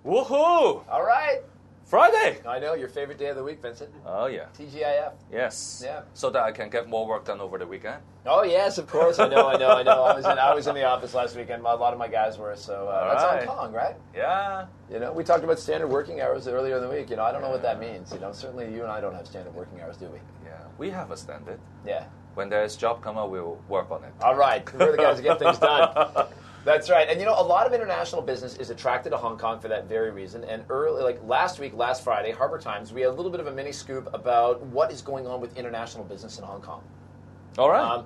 Woohoo! All right. Friday! I know, your favorite day of the week, Vincent. Oh, yeah. TGIF. Yes. Yeah. So that I can get more work done over the weekend. Oh, yes, of course. I know. I was in the office last weekend. A lot of my guys were, so that's right. Hong Kong, right? Yeah. You know, we talked about standard working hours earlier in the week. You know, I don't know what that means. You know, certainly you and I don't have standard working hours, do we? Yeah. We have a standard. Yeah. When there's job come out, we'll work on it. All right. We're the guys who get things done. That's right. And, you know, a lot of international business is attracted to Hong Kong for that very reason. And last Friday, Harbour Times, we had a little bit of a mini scoop about what is going on with international business in Hong Kong. All right.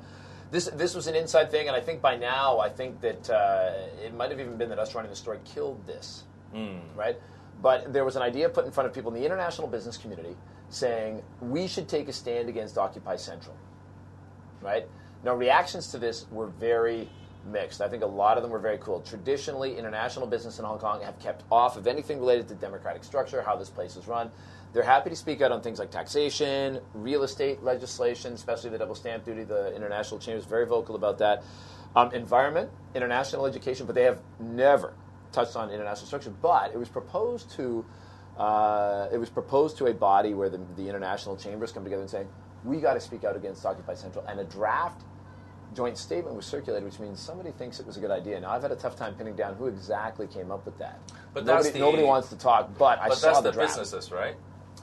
This was an inside thing, and I think by now, that it might have even been that us running the story killed this, right? But there was an idea put in front of people in the international business community saying, we should take a stand against Occupy Central, right? Now, reactions to this were very mixed. I think a lot of them were very cool. Traditionally, international business in Hong Kong have kept off of anything related to democratic structure, how this place is run. They're happy to speak out on things like taxation, real estate legislation, especially the double stamp duty. The international chamber is very vocal about that. Environment, international education, but they have never touched on international structure. But it was proposed to a body where the international chambers come together and saying, we got to speak out against Occupy Central, and a draft joint statement was circulated, which means somebody thinks it was a good idea. Now, I've had a tough time pinning down who exactly came up with that. But nobody wants to talk, but I saw the draft. That's the businesses, right?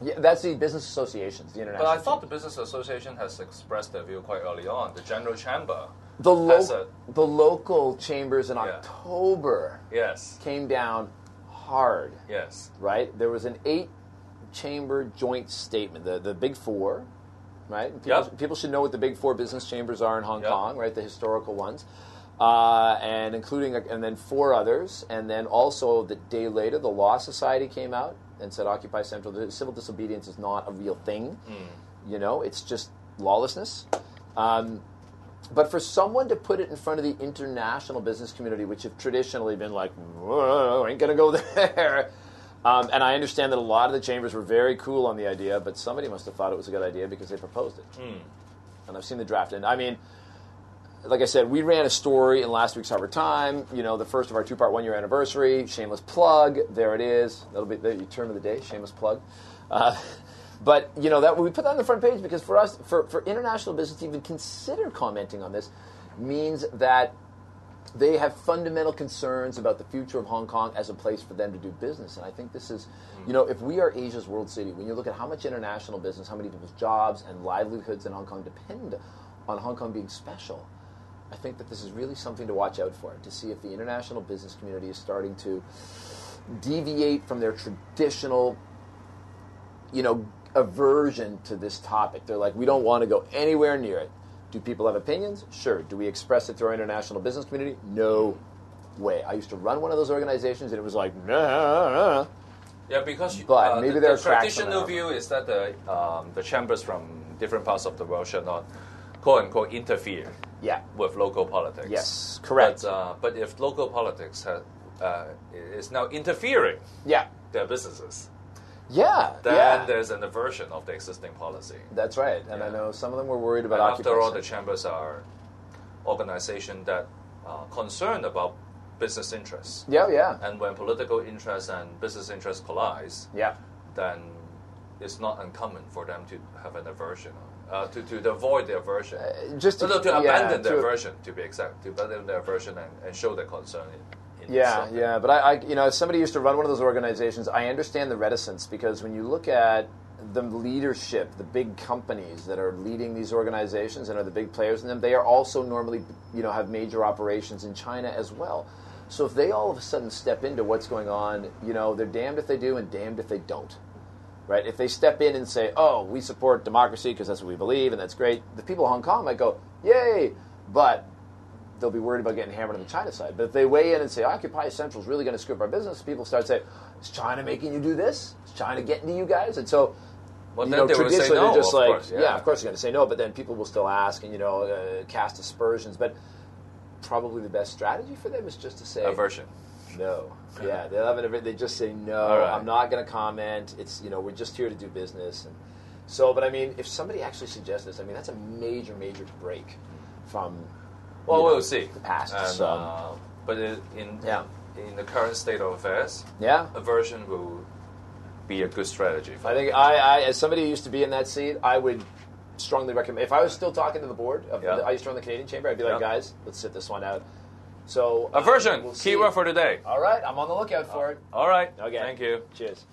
Yeah, that's the business associations, the international. But I thought the business association has expressed their view quite early on. The general chamber. The local chambers in October yes. came down hard. Yes. Right? There was an 8-chamber joint statement, the Big Four. Right? People should know what the Big Four business chambers are in Hong Kong, right? The historical ones, and then 4 others, and then also the day later, the Law Society came out and said Occupy Central. The civil disobedience is not a real thing, you know. It's just lawlessness. But for someone to put it in front of the international business community, which have traditionally been like, whoa, ain't gonna go there. And I understand that a lot of the chambers were very cool on the idea, but somebody must have thought it was a good idea because they proposed it. And I've seen the draft. And I mean, like I said, we ran a story in last week's Harbour Time, you know, the first of our 2-part 1-year anniversary. Shameless plug. There it is. That'll be the term of the day, shameless plug. But, you know, that we put that on the front page because for us, for international business to even consider commenting on this means that they have fundamental concerns about the future of Hong Kong as a place for them to do business. And I think this is, you know, if we are Asia's world city, when you look at how much international business, how many people's jobs and livelihoods in Hong Kong depend on Hong Kong being special, I think that this is really something to watch out for, to see if the international business community is starting to deviate from their traditional, you know, aversion to this topic. They're like, we don't want to go anywhere near it. Do people have opinions? Sure. Do we express it through our international business community? No way. I used to run one of those organizations, and it was like, nah. Yeah, because maybe the traditional view is that the chambers from different parts of the world should not, quote-unquote, interfere with local politics. Yes, correct. But if local politics is now interfering their businesses, then there's an aversion of the existing policy. That's right. And I know some of them were worried about occupation. After all, the chambers are organizations that are concerned about business interests. And when political interests and business interests collide, then it's not uncommon for them to have an aversion, to avoid the aversion. To abandon the aversion, to be exact, to abandon the aversion and show their concern. But I, you know, as somebody who used to run one of those organizations, I understand the reticence because when you look at the leadership, the big companies that are leading these organizations and are the big players in them, they are also normally, you know, have major operations in China as well. So if they all of a sudden step into what's going on, you know, they're damned if they do and damned if they don't. Right? If they step in and say, oh, we support democracy because that's what we believe and that's great, the people of Hong Kong might go, yay, but they'll be worried about getting hammered on the China side. But if they weigh in and say, Occupy Central is really going to screw up our business, people start saying, is China making you do this? Is China getting to you guys? And so, well, you know, traditionally no, they're just like, course, of course they're going to say no, but then people will still ask and, you know, cast aspersions. But probably the best strategy for them is just to say... aversion. No. Yeah, they just say, no, I'm not going to comment. It's, you know, we're just here to do business. And so, but I mean, if somebody actually suggests this, I mean, that's a major, major break from... Well, we'll see. The past. And, but in the current state of affairs, aversion will be a good strategy. I think I, as somebody who used to be in that seat, I would strongly recommend. If I was still talking to the board, I used to run the Canadian Chamber, I'd be like, guys, let's sit this one out. So aversion, keyword for today. All right, I'm on the lookout for it. All right, okay. Thank you. Cheers.